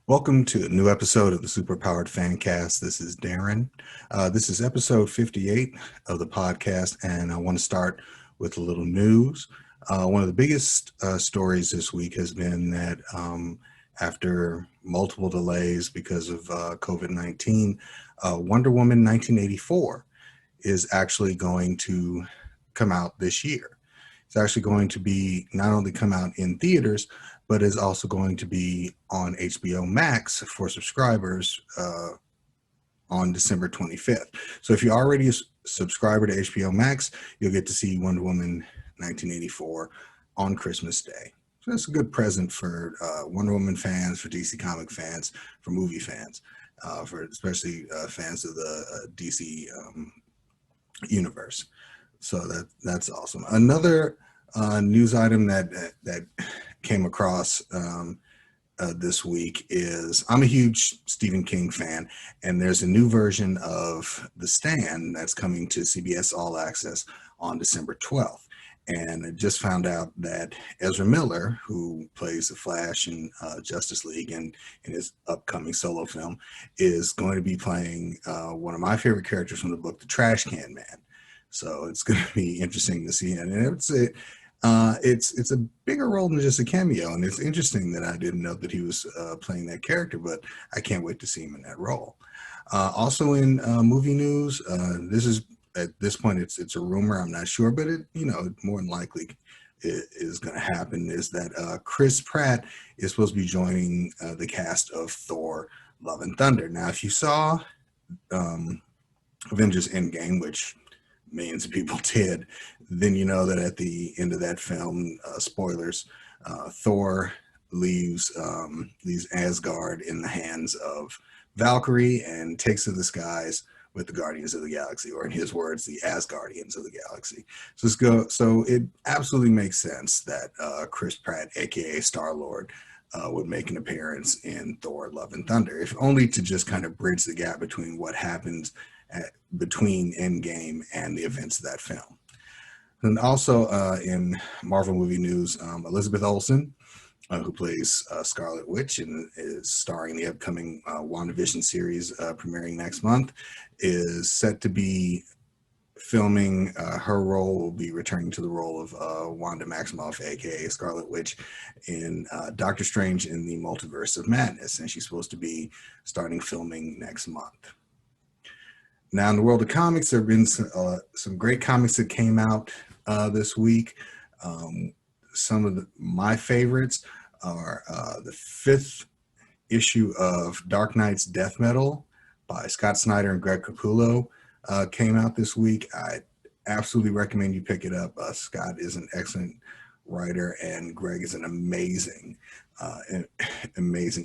Welcome to a new episode of the Superpowered Fancast. This is Darren. This is episode 58 of the podcast, and I want to start with a little news. One of the biggest stories this week has been that after multiple delays because of COVID-19, Wonder Woman 1984 is actually going to come out this year. It's actually going to be not only come out in theaters, but is also going to be on HBO Max for subscribers on December 25th. So if you're already a subscriber to HBO Max, you'll get to see Wonder Woman 1984 on Christmas Day. So that's a good present for Wonder Woman fans, for DC comic fans, for movie fans, for especially fans of the DC universe. So that's awesome. Another news item that came across this week is I'm a huge Stephen King fan, and there's a new version of The Stand that's coming to CBS All Access on December 12th. And I just found out that Ezra Miller, who plays the Flash in Justice League and in his upcoming solo film, is going to be playing one of my favorite characters from the book, The Trash Can Man. So it's going to be interesting to see. And it's a bigger role than just a cameo. And it's interesting that I didn't know that he was playing that character, but I can't wait to see him in that role. Also in movie news, this is at this point it's a rumor. I'm not sure, but it more than likely is going to happen. Is that Chris Pratt is supposed to be joining the cast of Thor: Love and Thunder. Now, if you saw Avengers Endgame, which millions of people did, then you know that at the end of that film, spoilers, Thor leaves Asgard in the hands of Valkyrie and takes to the skies with the Guardians of the Galaxy, or in his words, the Asgardians of the Galaxy. So it absolutely makes sense that Chris Pratt, aka Star-Lord, would make an appearance in Thor: Love and Thunder, if only to just kind of bridge the gap between what happens between Endgame and the events of that film. And also in Marvel movie news, Elizabeth Olsen, who plays Scarlet Witch and is starring in the upcoming WandaVision series premiering next month, is set to be filming. Her role will be returning to the role of Wanda Maximoff, aka Scarlet Witch, in Doctor Strange in the Multiverse of Madness, and she's supposed to be starting filming next month. Now, in the world of comics, there have been some great comics that came out this week. Some of my favorites are the 5th issue of Dark Knight's Death Metal by Scott Snyder and Greg Capullo came out this week. I absolutely recommend you pick it up. Scott is an excellent writer, and Greg is an amazing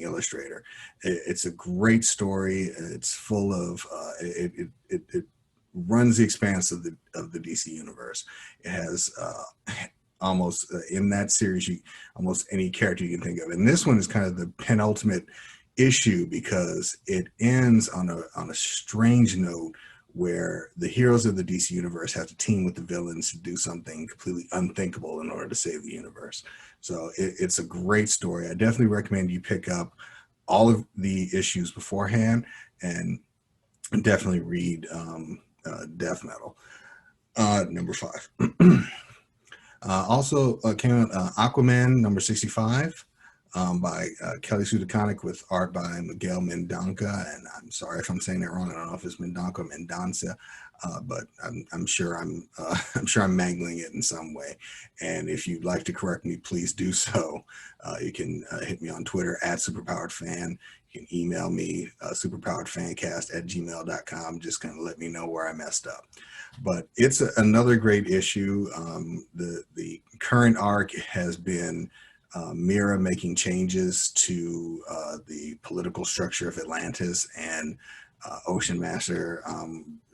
illustrator. It's a great story. It's full of it runs the expanse of the DC universe. It has almost in that series almost any character you can think of, and this one is kind of the penultimate issue because it ends on a strange note where the heroes of the DC universe have to team with the villains to do something completely unthinkable in order to save the universe. So it's a great story. I definitely recommend you pick up all of the issues beforehand and definitely read Death Metal, number 5. Also came out Aquaman number 65 by Kelly Sue DeConnick with art by Miguel Mendonca, and I'm sorry if I'm saying that wrong. I don't know if it's Mendonca or Mendonca, but I'm sure I'm mangling it in some way. And if you'd like to correct me, please do so. You can hit me on Twitter at superpoweredfan. You can email me superpoweredfancast@gmail.com. Just kind of let me know where I messed up. But it's another great issue. The current arc has been Mira making changes to the political structure of Atlantis, and Ocean Master,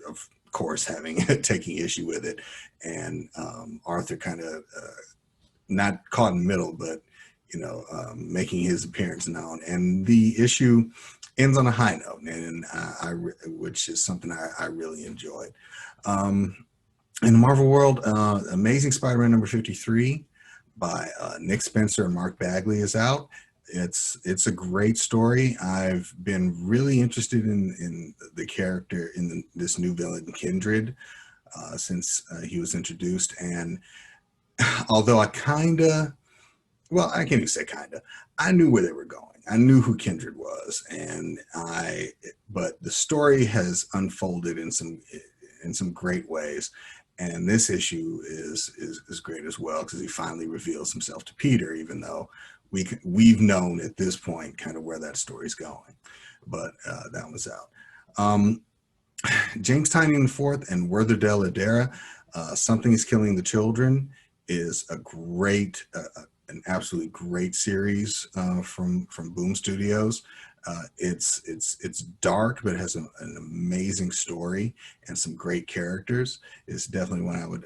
of course, taking issue with it, and Arthur kind of not caught in the middle, but making his appearance known. And the issue ends on a high note, and which is something I really enjoyed. In the Marvel world, Amazing Spider-Man number 53 by Nick Spencer and Mark Bagley is out. It's a great story. I've been really interested in the character in this new villain Kindred since he was introduced, and although I can't even say kinda, I knew where they were going. I knew who Kindred was, but the story has unfolded in some great ways. And this issue is great as well because he finally reveals himself to Peter, even though we've known at this point kind of where that story's going. But that was out. James Tynion IV and Werther Della Dera, Something is Killing the Children, is an absolutely great series from Boom Studios. It's dark, but it has an amazing story and some great characters. It's definitely one I would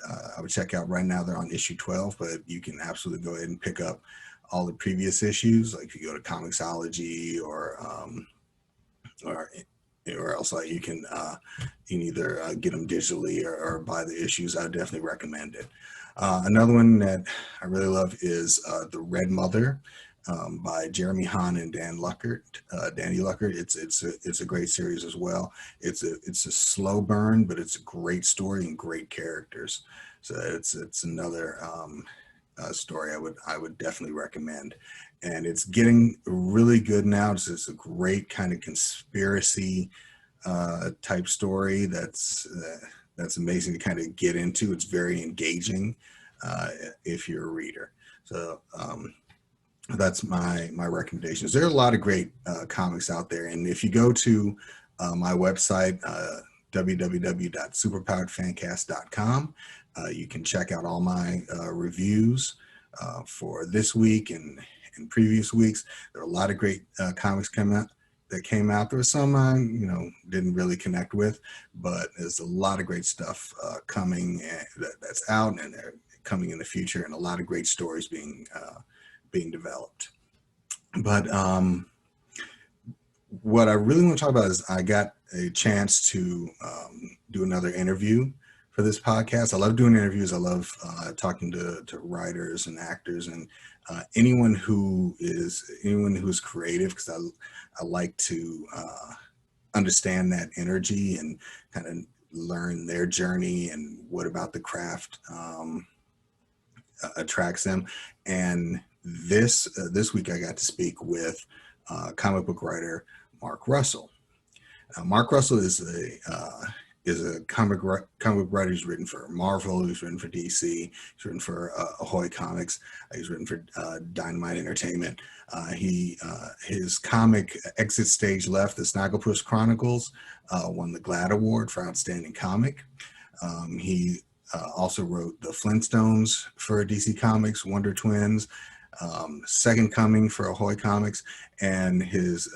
check out right now. They're on issue 12, but you can absolutely go ahead and pick up all the previous issues. Like if you go to Comixology or else like you can either get them digitally or buy the issues. I definitely recommend it. Another one that I really love is The Red Mother by Jeremy Hahn and Danny Luckert. It's a great series as well. It's a slow burn, but it's a great story and great characters. So it's another story I would definitely recommend. And it's getting really good now. It's a great kind of conspiracy type story that's amazing to kind of get into. It's very engaging if you're a reader. So that's my recommendations. There are a lot of great comics out there, and if you go to my website, www.superpoweredfancast.com, you can check out all my reviews for this week and in previous weeks. There are a lot of great comics that came out. There were some I didn't really connect with, but there's a lot of great stuff coming that's out, and they're coming in the future, and a lot of great stories being developed. But what I really want to talk about is I got a chance to do another interview for this podcast. I love doing interviews. I love talking to writers and actors and anyone who is creative, because I like to understand that energy and kind of learn their journey and what about the craft attracts them. And this week I got to speak with comic book writer Mark Russell. Mark Russell is a comic book writer. He's written for Marvel. He's written for DC. He's written for Ahoy Comics. He's written for Dynamite Entertainment. His comic Exit Stage Left, the Snagglepuss Chronicles, won the GLAAD Award for Outstanding Comic. He also wrote the Flintstones for DC Comics, Wonder Twins, Second Coming for Ahoy Comics, and his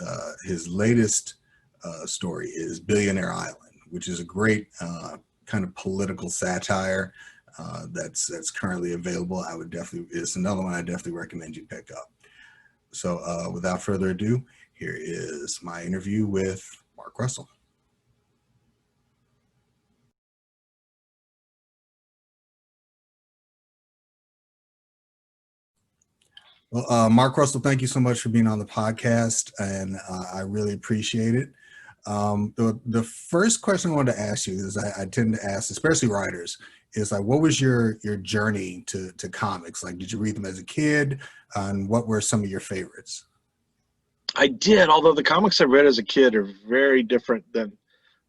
latest story is Billionaire Island, which is a great kind of political satire that's currently available. It's another one I definitely recommend you pick up. So without further ado, here is my interview with Mark Russell. Well, Mark Russell, thank you so much for being on the podcast, and I really appreciate it. The first question I wanted to ask you is I tend to ask, especially writers, is like, what was your journey to comics? Like, did you read them as a kid? And what were some of your favorites? I did, although the comics I read as a kid are very different than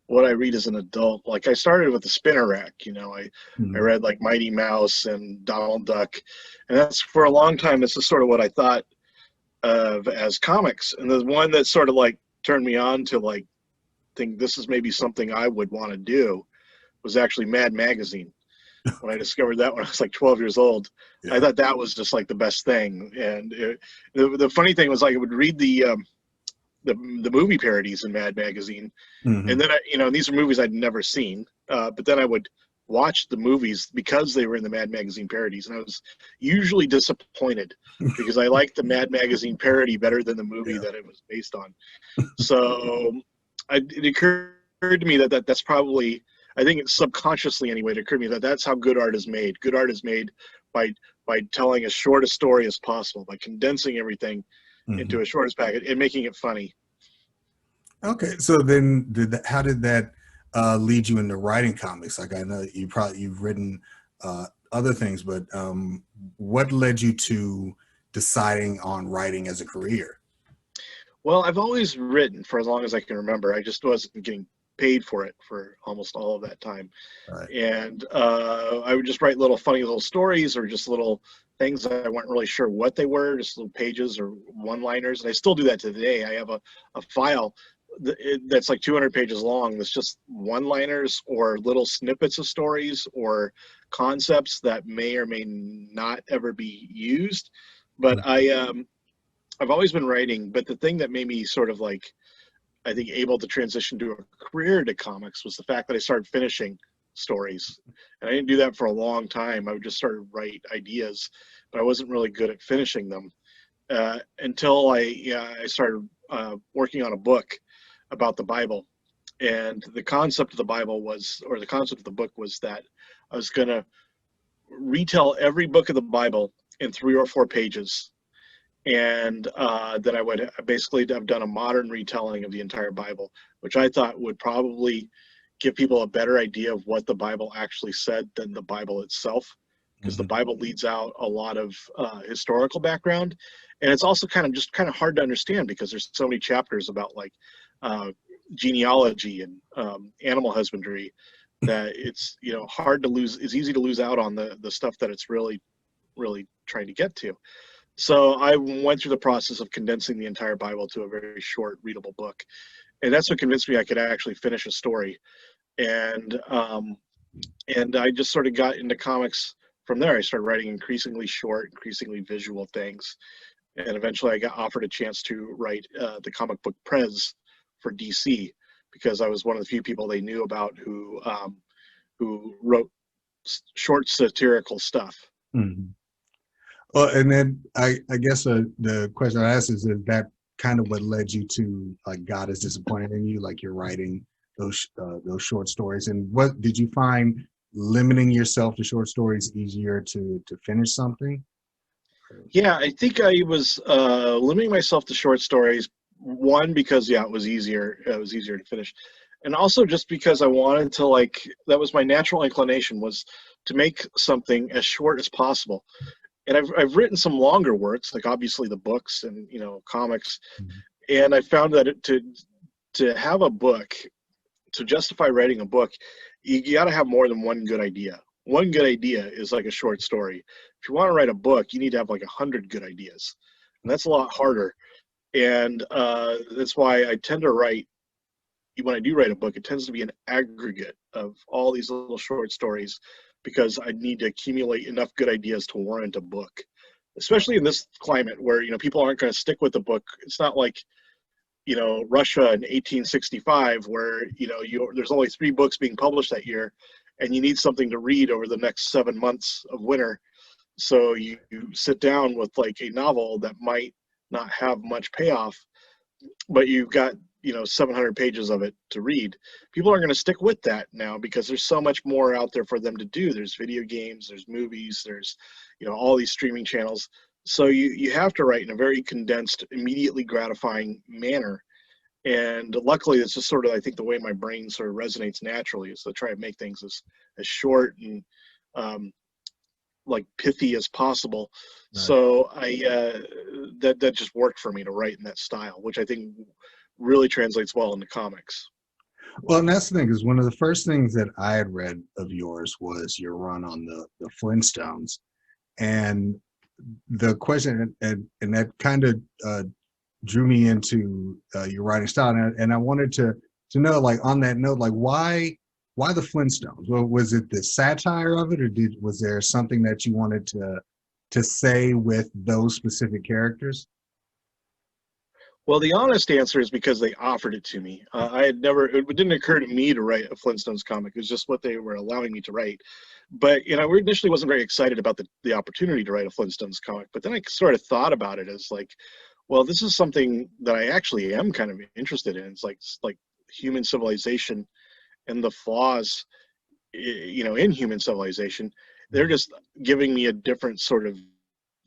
what I read as an adult. Like, I started with the spinner rack, I read like Mighty Mouse and Donald Duck, and that's for a long time, this is sort of what I thought of as comics. And the one that sort of like turned me on to like think this is maybe something I would want to do was actually Mad Magazine. When I discovered that when I was like 12 years old, yeah. I thought that was just like the best thing. And the funny thing was, like, I would read the movie parodies in Mad Magazine, and then and these are movies I'd never seen, but then I would watch the movies because they were in the Mad Magazine parodies, and I was usually disappointed because I liked the Mad Magazine parody better than the movie that it was based on. So it occurred to me that's probably, I think it's subconsciously anyway, it occurred to me that that's how good art is made. Good art is made by telling as short a story as possible, by condensing everything into a shorts packet and making it funny. Okay, so then how did that lead you into writing comics? Like, I know you've written other things, but what led you to deciding on writing as a career? Well, I've always written for as long as I can remember. I just wasn't getting paid for it for almost all of that time. Right. And I would just write little funny little stories or just little things that I weren't really sure what they were, just little pages or one-liners. And I still do that today. I have a file that's like 200 pages long. That's just one-liners or little snippets of stories or concepts that may or may not ever be used. But I've always been writing. But the thing that made me sort of like, I think, able to transition to a career to comics was the fact that I started finishing stories. And I didn't do that for a long time. I would just start to write ideas, but I wasn't really good at finishing them until I started working on a book about the Bible. And the concept of the Bible was, or the concept of the book was that I was going to retell every book of the Bible in 3 or 4 pages. And that I would basically have done a modern retelling of the entire Bible, which I thought would probably give people a better idea of what the Bible actually said than the Bible itself, because the Bible leads out a lot of historical background, and it's also kind of hard to understand because there's so many chapters about like genealogy and animal husbandry that it's hard to lose. It's easy to lose out on the stuff that it's really trying to get to. So I went through the process of condensing the entire Bible to a very short, readable book. And that's what convinced me I could actually finish a story. And I just sort of got into comics from there. I started writing increasingly short, increasingly visual things. And eventually I got offered a chance to write the comic book Prez for DC, because I was one of the few people they knew about who wrote short satirical stuff. Mm-hmm. Well, and then I guess the question I asked is that kind of what led you to like God is disappointed in you, like you're writing those short stories, and what did you find limiting yourself to short stories easier to finish something? Yeah, I think I was limiting myself to short stories. One, because it was easier to finish, and also just because I wanted to that was my natural inclination, was to make something as short as possible. And I've written some longer works, like obviously the books and comics, and I found that to have a book, to justify writing a book, you got to have more than one good idea. One good idea is like a short story. If you want to write a book, you need to have like 100 good ideas, and that's a lot harder. And that's why I tend to write. When I do write a book, it tends to be an aggregate of all these little short stories, because I need to accumulate enough good ideas to warrant a book, especially in this climate where people aren't going to stick with the book. It's not like Russia in 1865 where there's only 3 books being published that year, and you need something to read over the next 7 months of winter. So you sit down with like a novel that might not have much payoff, but you've got 700 pages of it to read. People are going to stick with that now because there's so much more out there for them to do. There's video games, there's movies, there's all these streaming channels. So you have to write in a very condensed, immediately gratifying manner. And luckily, it's just sort of, I think, the way my brain sort of resonates naturally, is to try to make things as short and like pithy as possible. Right. So that just worked for me to write in that style, which I think really translates well into comics. Well, and that's the thing, is one of the first things that I had read of yours was your run on the Flintstones, and the question, and that kind of drew me into your writing style, and I wanted to know, like, on that note, like, why the Flintstones? Well, was it the satire of it, or was there something that you wanted to say with those specific characters? Well, the honest answer is because they offered it to me. It didn't occur to me to write a Flintstones comic. It was just what they were allowing me to write. But, we initially wasn't very excited about the opportunity to write a Flintstones comic. But then I sort of thought about it as like, well, this is something that I actually am kind of interested in. It's like human civilization and the flaws, in human civilization. They're just giving me a different sort of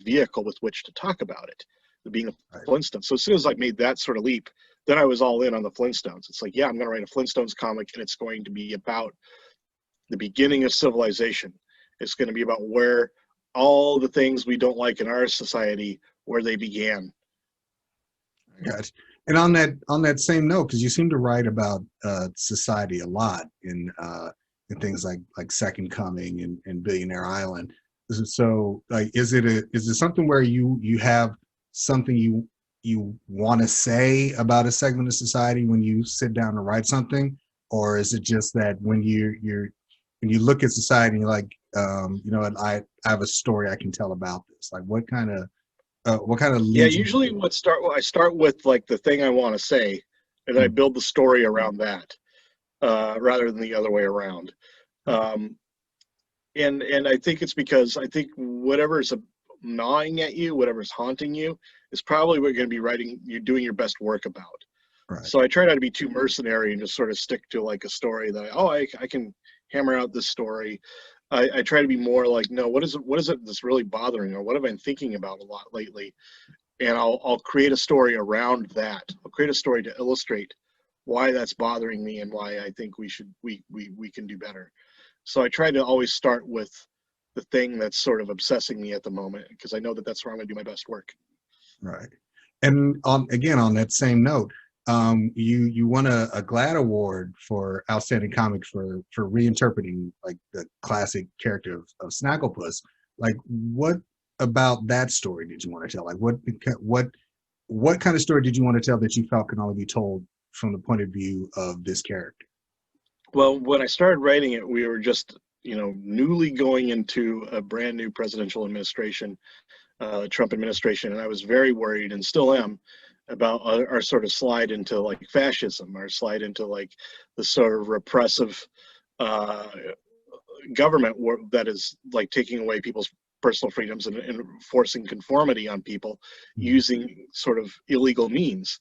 vehicle with which to talk about it. being a Flintstone. So as soon as I made that sort of leap, then I was all in on the Flintstones. It's like, yeah, I'm going to write a Flintstones comic, and it's going to be about the beginning of civilization. It's going to be about where all the things we don't like in our society, where they began. Gotcha. And on that same note, because you seem to write about society a lot in things like Second Coming and Billionaire Island. So like, is it something where you have something you want to say about a segment of society when you sit down to write something, or is it just that when you look at society, you're like, I have a story I can tell about this? Like, what kind of Yeah, usually I start with like the thing I want to say, and I build the story around that, rather than the other way around. And I think it's because I think whatever's gnawing at you, whatever's haunting you, is probably what you're going to be you're doing your best work about. Right. So I try not to be too mercenary and just sort of stick to like a story that I can hammer out this story. I try to be more like, no, what is it that's really bothering, or what have I been thinking about a lot lately? And I'll create a story around that. I'll create a story to illustrate why that's bothering me and why I think we can do better. So I try to always start with the thing that's sort of obsessing me at the moment, because I know that that's where I'm going to do my best work. Right. And on that same note, you won a GLAAD award for outstanding comic for reinterpreting like the classic character of Snagglepuss. Like, what about that story did you want to tell? Like, what kind of story did you want to tell that you felt can only be told from the point of view of this character? Well, when I started writing it, we were just, newly going into a brand new presidential administration, Trump administration, and I was very worried, and still am, about our sort of slide into like fascism, our slide into like the sort of repressive government that is like taking away people's personal freedoms and forcing conformity on people using sort of illegal means.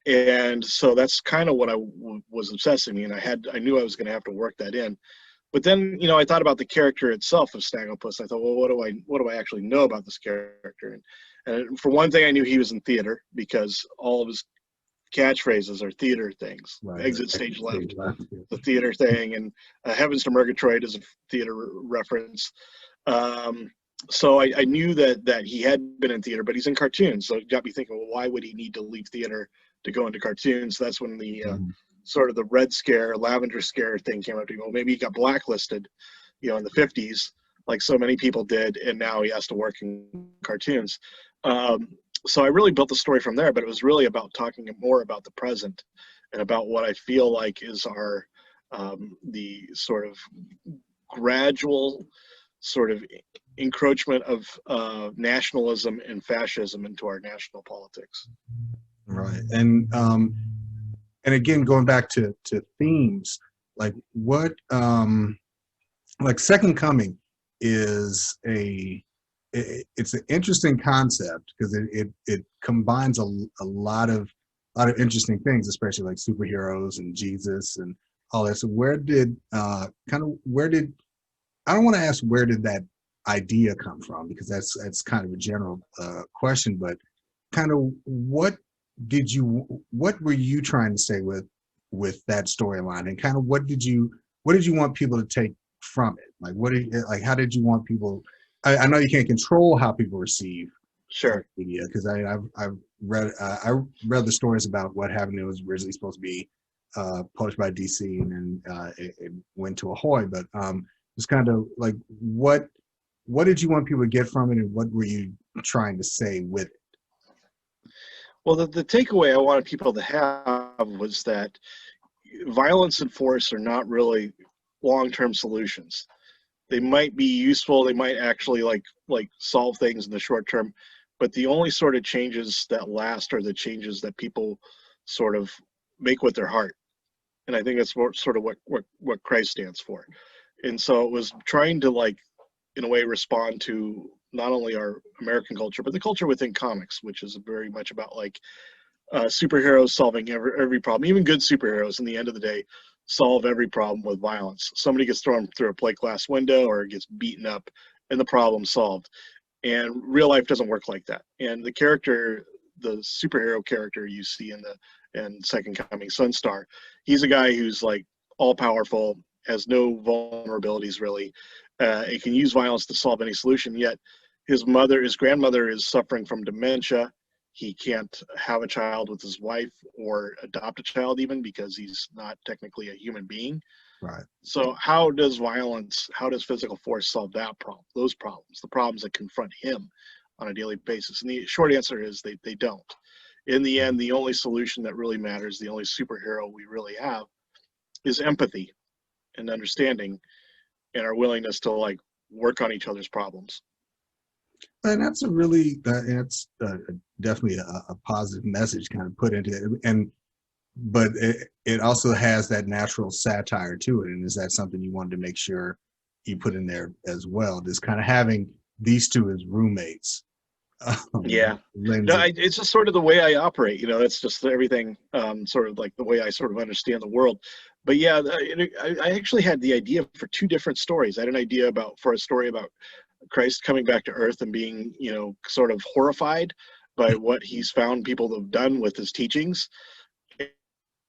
And so that's kind of what was obsessing me, and I knew I was going to have to work that in. But then, I thought about the character itself of Snagglepuss. I thought, well, what do I actually know about this character? And for one thing, I knew he was in theater, because all of his catchphrases are theater things. Right. Exit stage left, the theater thing, and Heavens to Murgatroyd is a theater reference. So I knew that he had been in theater, but he's in cartoons. So it got me thinking, well, why would he need to leave theater to go into cartoons? So that's when the sort of the Red Scare, Lavender Scare thing came up to me. Well, maybe he got blacklisted, in the 50s, like so many people did, and now he has to work in cartoons. So I really built the story from there, but it was really about talking more about the present and about what I feel like is our the sort of gradual sort of encroachment of nationalism and fascism into our national politics. Right. And again, going back to themes, like what like Second Coming is it's an interesting concept, because it combines a lot of interesting things, especially like superheroes and Jesus and all that. So where did I don't want to ask where did that idea come from, because that's kind of a general question, but kind of what were you trying to say with that storyline, and kind of what did you want people to take from it? Like how did you want people? I know you can't control how people receive media, because I've read the stories about what happened. It was originally supposed to be published by DC, and then it went to Ahoy. But it's kind of like what did you want people to get from it, and what were you trying to say with it? Well, the takeaway I wanted people to have was that violence and force are not really long-term solutions. They might be useful. They might actually like solve things in the short term, but the only sort of changes that last are the changes that people sort of make with their heart. And I think that's what Christ stands for. And so it was trying to in a way respond to not only our American culture, but the culture within comics, which is very much about superheroes solving every problem. Even good superheroes, in the end of the day, solve every problem with violence. Somebody gets thrown through a plate glass window or gets beaten up, and the problem's solved. And real life doesn't work like that. And the character the superhero character you see in Second Coming, Sunstar. He's a guy who's like all powerful, has no vulnerabilities really. It can use violence to solve any solution. Yet his grandmother is suffering from dementia. He can't have a child with his wife or adopt a child even because he's not technically a human being. Right. So how does physical force solve that problem, those problems, the problems that confront him on a daily basis? And the short answer is they don't. In the end, the only solution that really matters, the only superhero we really have, is empathy and understanding and our willingness to like work on each other's problems. And that's definitely a positive message kind of put into it. But it also has that natural satire to it. And is that something you wanted to make sure you put in there as well? Just kind of having these two as roommates. Yeah. No, it's just sort of the way I operate. That's just everything, sort of like the way I sort of understand the world. But yeah, I actually had the idea for two different stories. I had an idea for a story about Christ coming back to earth and being, sort of horrified by what he's found people have done with his teachings.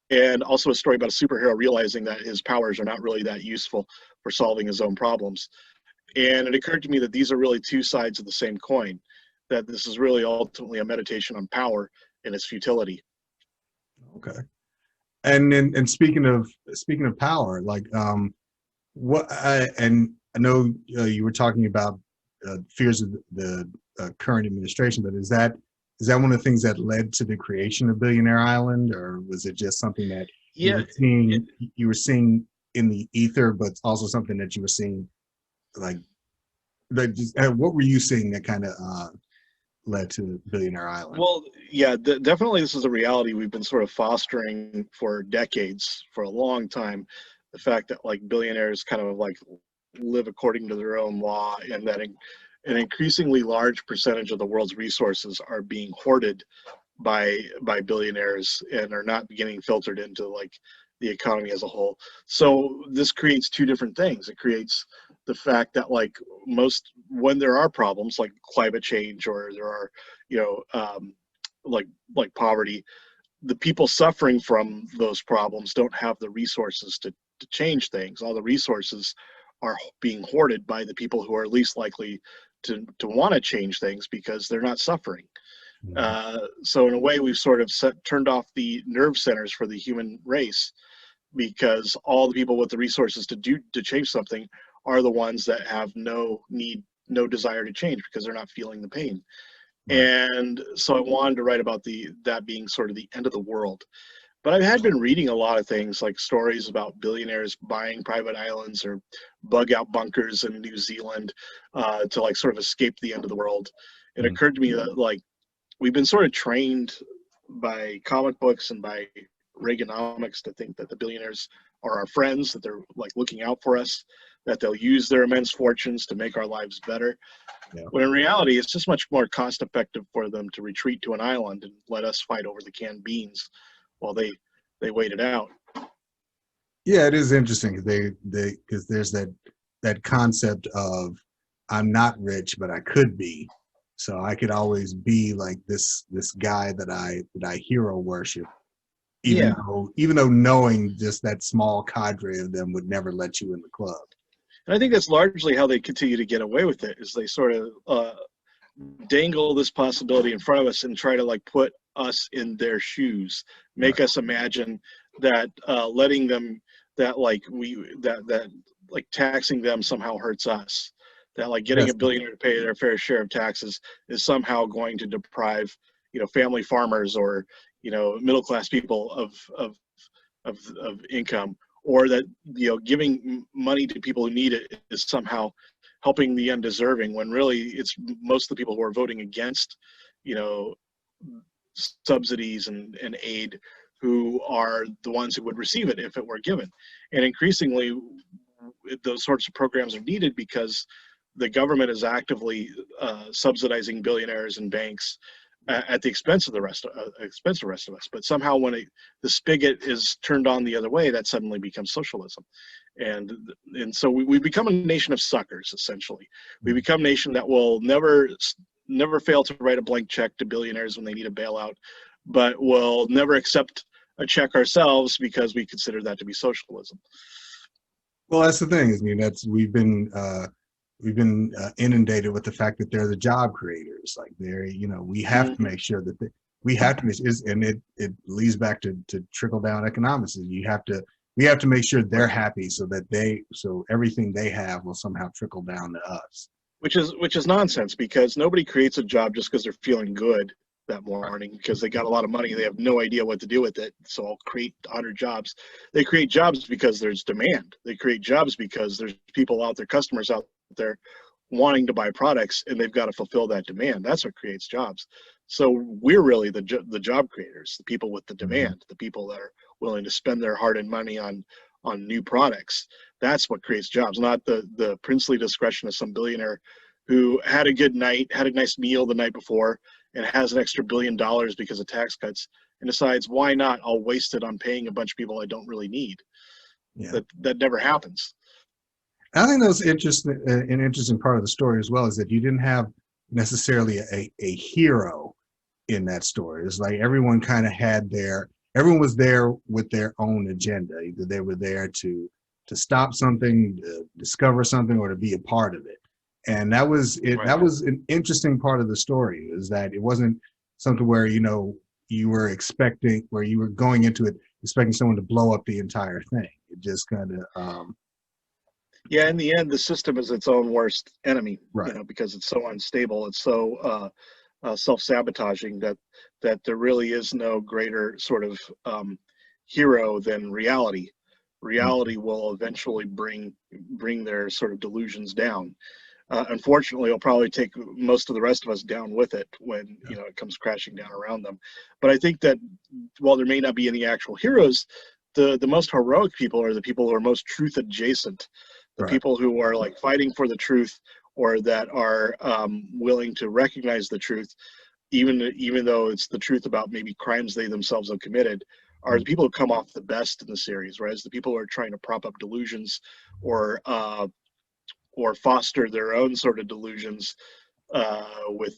And also a story about a superhero realizing that his powers are not really that useful for solving his own problems. And it occurred to me that these are really two sides of the same coin, that this is really ultimately a meditation on power and its futility. Okay. And speaking of power, like I know you were talking about fears of the current administration, but is that one of the things that led to the creation of Billionaire Island, or was it just something that you were seeing in the ether, but also something that you were seeing what were you seeing that kind of led to Billionaire Island? Well, yeah, definitely this is a reality we've been sort of fostering for decades, for a long time. The fact that like billionaires kind of like live according to their own law, and that an increasingly large percentage of the world's resources are being hoarded by billionaires and are not getting filtered into like the economy as a whole. So this creates two different things. It creates the fact that like when there are problems like climate change, or there are like poverty, the people suffering from those problems don't have the resources to change things. All the resources are being hoarded by the people who are least likely to want to change things because they're not suffering. So in a way, we've sort of turned off the nerve centers for the human race, because all the people with the resources to change something are the ones that have no desire to change because they're not feeling the pain. Right. And so I wanted to write about that being sort of the end of the world. But I had been reading a lot of things, like stories about billionaires buying private islands or bug out bunkers in New Zealand to like sort of escape the end of the world. It occurred to me that like we've been sort of trained by comic books and by Reaganomics to think that the billionaires are our friends, that they're like looking out for us, that they'll use their immense fortunes to make our lives better. Yeah. When in reality, it's just much more cost effective for them to retreat to an island and let us fight over the canned beans while they wait it out. Yeah, it is interesting because there's that concept of I'm not rich, but I could be. So I could always be like this guy that I hero worship, even though knowing just that small cadre of them would never let you in the club. And I think that's largely how they continue to get away with it, is they sort of dangle this possibility in front of us and try to like put us in their shoes, make us imagine that letting them, that like like taxing them somehow hurts us, that like getting a billionaire to pay their fair share of taxes is somehow going to deprive family farmers or middle class people of income, or that giving money to people who need it is somehow helping the undeserving, when really it's most of the people who are voting against subsidies and aid who are the ones who would receive it if it were given. And increasingly those sorts of programs are needed because the government is actively subsidizing billionaires and banks at the expense of the rest of us. But somehow when the spigot is turned on the other way, that suddenly becomes socialism. And so we become a nation of suckers, essentially. We become a nation that will never never fail to write a blank check to billionaires when they need a bailout, but will never accept a check ourselves because we consider that to be socialism. Well, that's the thing. I mean, we've been inundated with the fact that they're the job creators. Like we have to make sure that we have to and it leads back to trickle down economics. We have to make sure they're happy so everything they have will somehow trickle down to us. Which is nonsense, because nobody creates a job just because they're feeling good that morning because they got a lot of money. They have no idea what to do with it. So I'll create 100 jobs. They create jobs because there's demand. They create jobs because there's people out there, customers out there wanting to buy products, and they've got to fulfill that demand. That's what creates jobs. So we're really the job creators, the people with the demand, the people that are willing to spend their hard-earned money on new products. That's what creates jobs, not the princely discretion of some billionaire who had a good night, had a nice meal the night before, and has an extra $1 billion because of tax cuts, and decides, why not? I'll waste it on paying a bunch of people I don't really need. Yeah. That never happens. I think that was an interesting part of the story as well, is that you didn't have necessarily a hero in that story. It's like everyone kind of everyone was there with their own agenda. Either they were there to stop something, to discover something, or to be a part of it. And that was it. Right. That was an interesting part of the story, is that it wasn't something where, you were expecting, where you were going into it expecting someone to blow up the entire thing. It just kind of, yeah, in the end, the system is its own worst enemy, right? Because it's so unstable, it's so self-sabotaging that there really is no greater sort of hero than reality. Reality will eventually bring their sort of delusions down. Unfortunately, it'll probably take most of the rest of us down with it when it comes crashing down around them. But I think that while there may not be any actual heroes, the most heroic people are the people who are most truth adjacent, the people who are like fighting for the truth, or that are willing to recognize the truth, even though it's the truth about maybe crimes they themselves have committed, are the people who come off the best in the series, right? It's the people who are trying to prop up delusions or foster their own sort of delusions with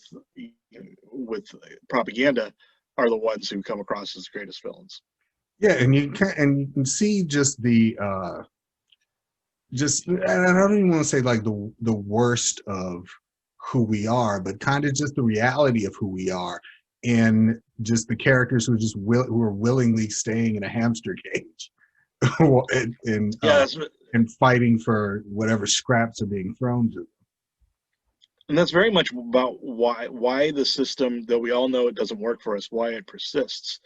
propaganda, are the ones who come across as greatest villains. Yeah, and you can see just and I don't even want to say like the worst of who we are, but kind of just the reality of who we are, and just the characters who who are willingly staying in a hamster cage and fighting for whatever scraps are being thrown to them. And that's very much about why the system, that we all know it doesn't work for us, why it persists.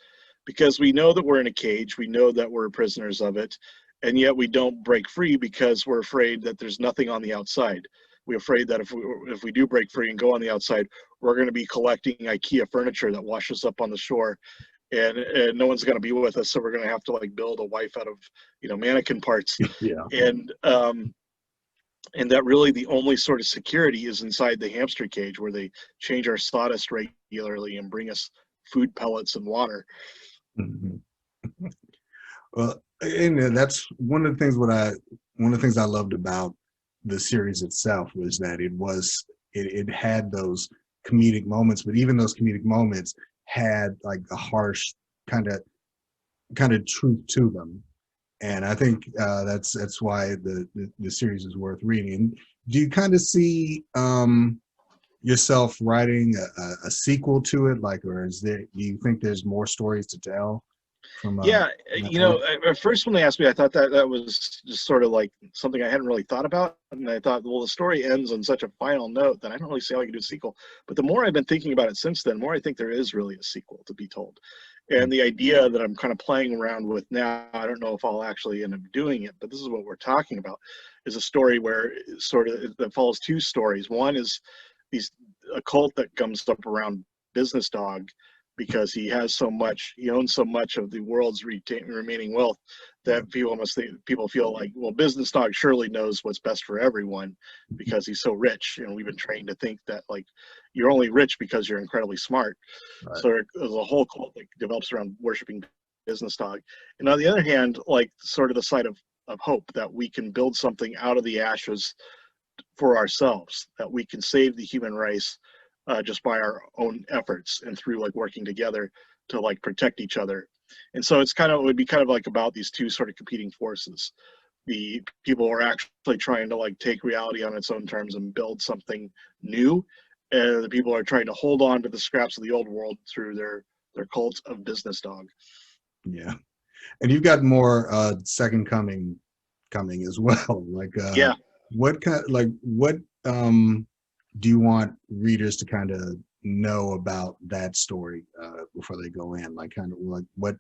Because we know that we're in a cage, we know that we're prisoners of it, and yet we don't break free because we're afraid that there's nothing on the outside. We're afraid that if we do break free and go on the outside, we're going to be collecting IKEA furniture that washes up on the shore, and no one's going to be with us, so we're going to have to like build a wife out of mannequin parts. Yeah. And that really the only sort of security is inside the hamster cage, where they change our sawdust regularly and bring us food pellets and water. Mm-hmm. Well, and that's one of the things I loved about the series itself, was that it had those comedic moments, but even those comedic moments had like a harsh kind of truth to them. And I think that's why the series is worth reading. Do you kind of see yourself writing a sequel to it, or do you think there's more stories to tell? At first when they asked me, I thought that was just sort of like something I hadn't really thought about, and I thought, well, the story ends on such a final note that I don't really see how I can do a sequel. But the more I've been thinking about it since then, the more I think there is really a sequel to be told. And the idea that I'm kind of playing around with now, I don't know if I'll actually end up doing it, but this is what we're talking about, is a story where that follows two stories. One is a cult that comes up around Business Dog, because he owns so much of the world's remaining wealth, that people feel like, well, Business Dog surely knows what's best for everyone because he's so rich. And we've been trained to think that like you're only rich because you're incredibly smart. Right. So there's a whole cult that develops around worshiping Business Dog. And on the other hand, like sort of the side of hope that we can build something out of the ashes for ourselves, that we can save the human race just by our own efforts and through like working together to like protect each other. And so it would be kind of like about these two sort of competing forces. The people are actually trying to like take reality on its own terms and build something new, and the people are trying to hold on to the scraps of the old world through their cult of business dog. Yeah, and you've got more second coming as well. Like Yeah. what do you want readers to kind of know about that story before they go in? Like kind of like what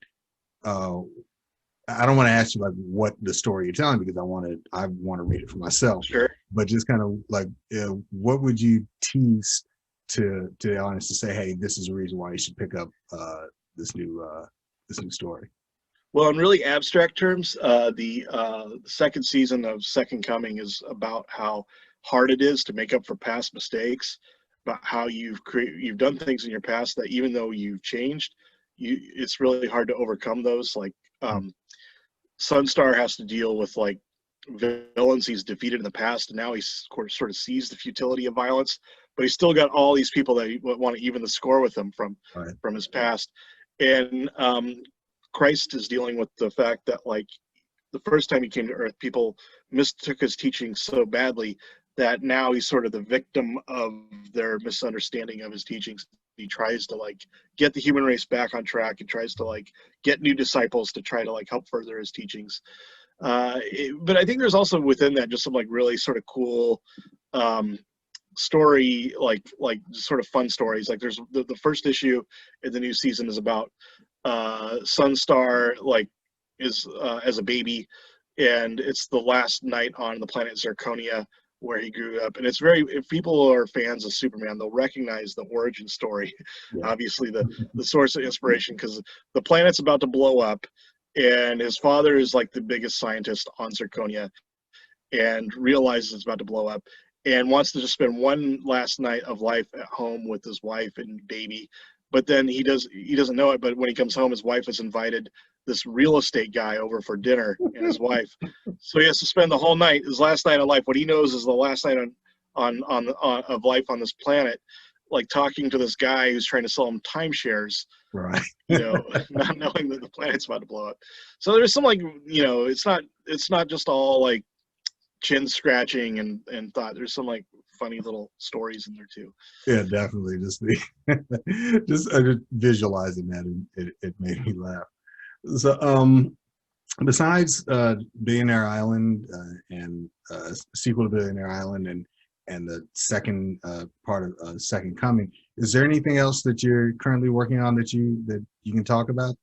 I don't want to ask you like what the story you're telling, because I want to read it for myself. Sure. But just kind of like what would you tease to the audience to say, hey, this is a reason why you should pick up this new story? Well, in really abstract terms, the second season of Second Coming is about how hard it is to make up for past mistakes, about how you've done things in your past that even though you've changed, it's really hard to overcome those. Like Sunstar has to deal with like villains he's defeated in the past, and now he's sort of sees the futility of violence, but he's still got all these people that want to even the score with him from his past. And Christ is dealing with the fact that like the first time he came to Earth, people mistook his teaching so badly that now he's sort of the victim of their misunderstanding of his teachings. He tries to like get the human race back on track and tries to like get new disciples to try to like help further his teachings. But I think there's also within that just some like really sort of cool story, like sort of fun stories. Like there's the first issue in the new season is about Sunstar like is as a baby, and it's the last night on the planet Zirconia where he grew up. And it's very, if people are fans of Superman, they'll recognize the origin story. Obviously the source of inspiration, because the planet's about to blow up and his father is like the biggest scientist on Zirconia and realizes it's about to blow up and wants to just spend one last night of life at home with his wife and baby. But then he doesn't know it, but when he comes home, his wife has invited this real estate guy over for dinner and his wife. So he has to spend the whole night, his last night of life, what he knows is the last night of life on this planet, like talking to this guy who's trying to sell him timeshares, right? Not knowing that the planet's about to blow up. So there's some like, it's not just all like chin scratching and thought. There's some like funny little stories in there too. Yeah, definitely. Just visualizing that, it made me laugh. So besides Billionaire Island and sequel to Billionaire Island and the second part of Second Coming, is there anything else that you're currently working on that you can talk about?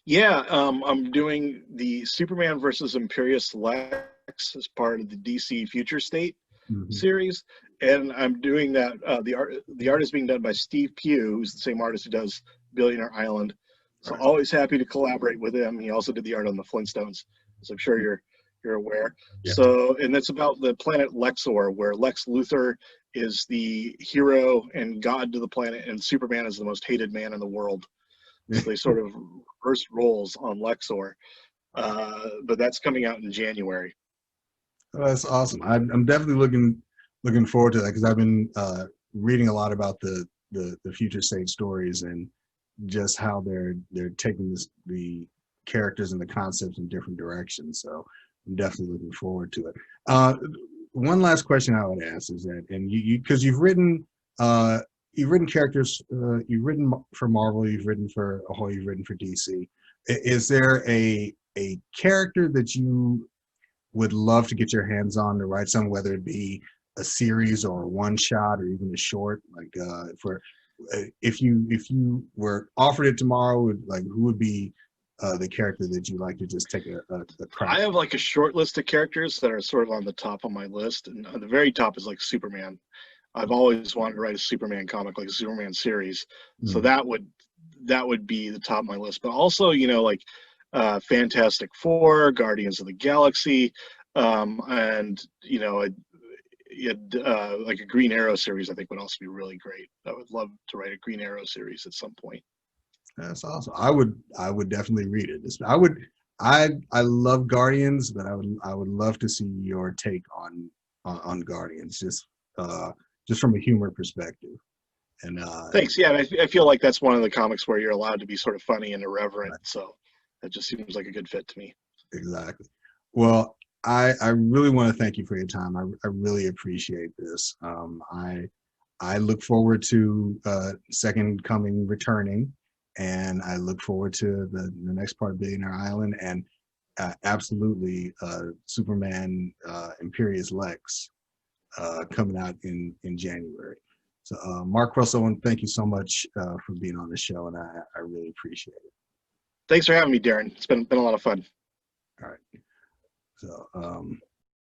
Yeah, I'm doing the Superman versus Imperious Lex as part of the DC Future State series, and I'm doing that. The art is being done by Steve Pugh, who's the same artist who does Billionaire Island. So always happy to collaborate with him. He also did the art on the Flintstones, as I'm sure you're aware. Yeah. So, and that's about the planet Lexor, where Lex Luthor is the hero and god to the planet, and Superman is the most hated man in the world. So they sort of reverse roles on Lexor. But that's coming out in January. Oh, that's awesome. I'm definitely looking forward to that, because I've been reading a lot about the future state stories and just how they're taking the characters and the concepts in different directions. So I'm definitely looking forward to it. One last question I would ask is that, and you because you've written characters, you've written for Marvel, you've written for Ahoy, you've written for DC. Is there a character that you would love to get your hands on to write some, whether it be a series or a one shot or even a short? Like if you were offered it tomorrow, like who would be the character that you like to just take a crack? I have like a short list of characters that are sort of on the top of my list, and on the very top is like Superman. I've always wanted to write a Superman comic, like a Superman series. So that would be the top of my list. But also, like Fantastic Four, Guardians of the Galaxy, and like a Green Arrow series, I think would also be really great. I would love to write a Green Arrow series at some point. That's awesome. I would definitely read it. I love Guardians, but I would love to see your take on Guardians, just from a humor perspective. And Thanks. Yeah, and I feel like that's one of the comics where you're allowed to be sort of funny and irreverent. Right. So that just seems like a good fit to me. Exactly. Well, I really want to thank you for your time. I really appreciate this. I look forward to Second Coming returning, and I look forward to the next part of Billionaire Island, and absolutely Superman Imperious Lex coming out in January. So Mark Russell, and thank you so much for being on the show, and I really appreciate it. Thanks for having me, Darren. It's been a lot of fun. All right. So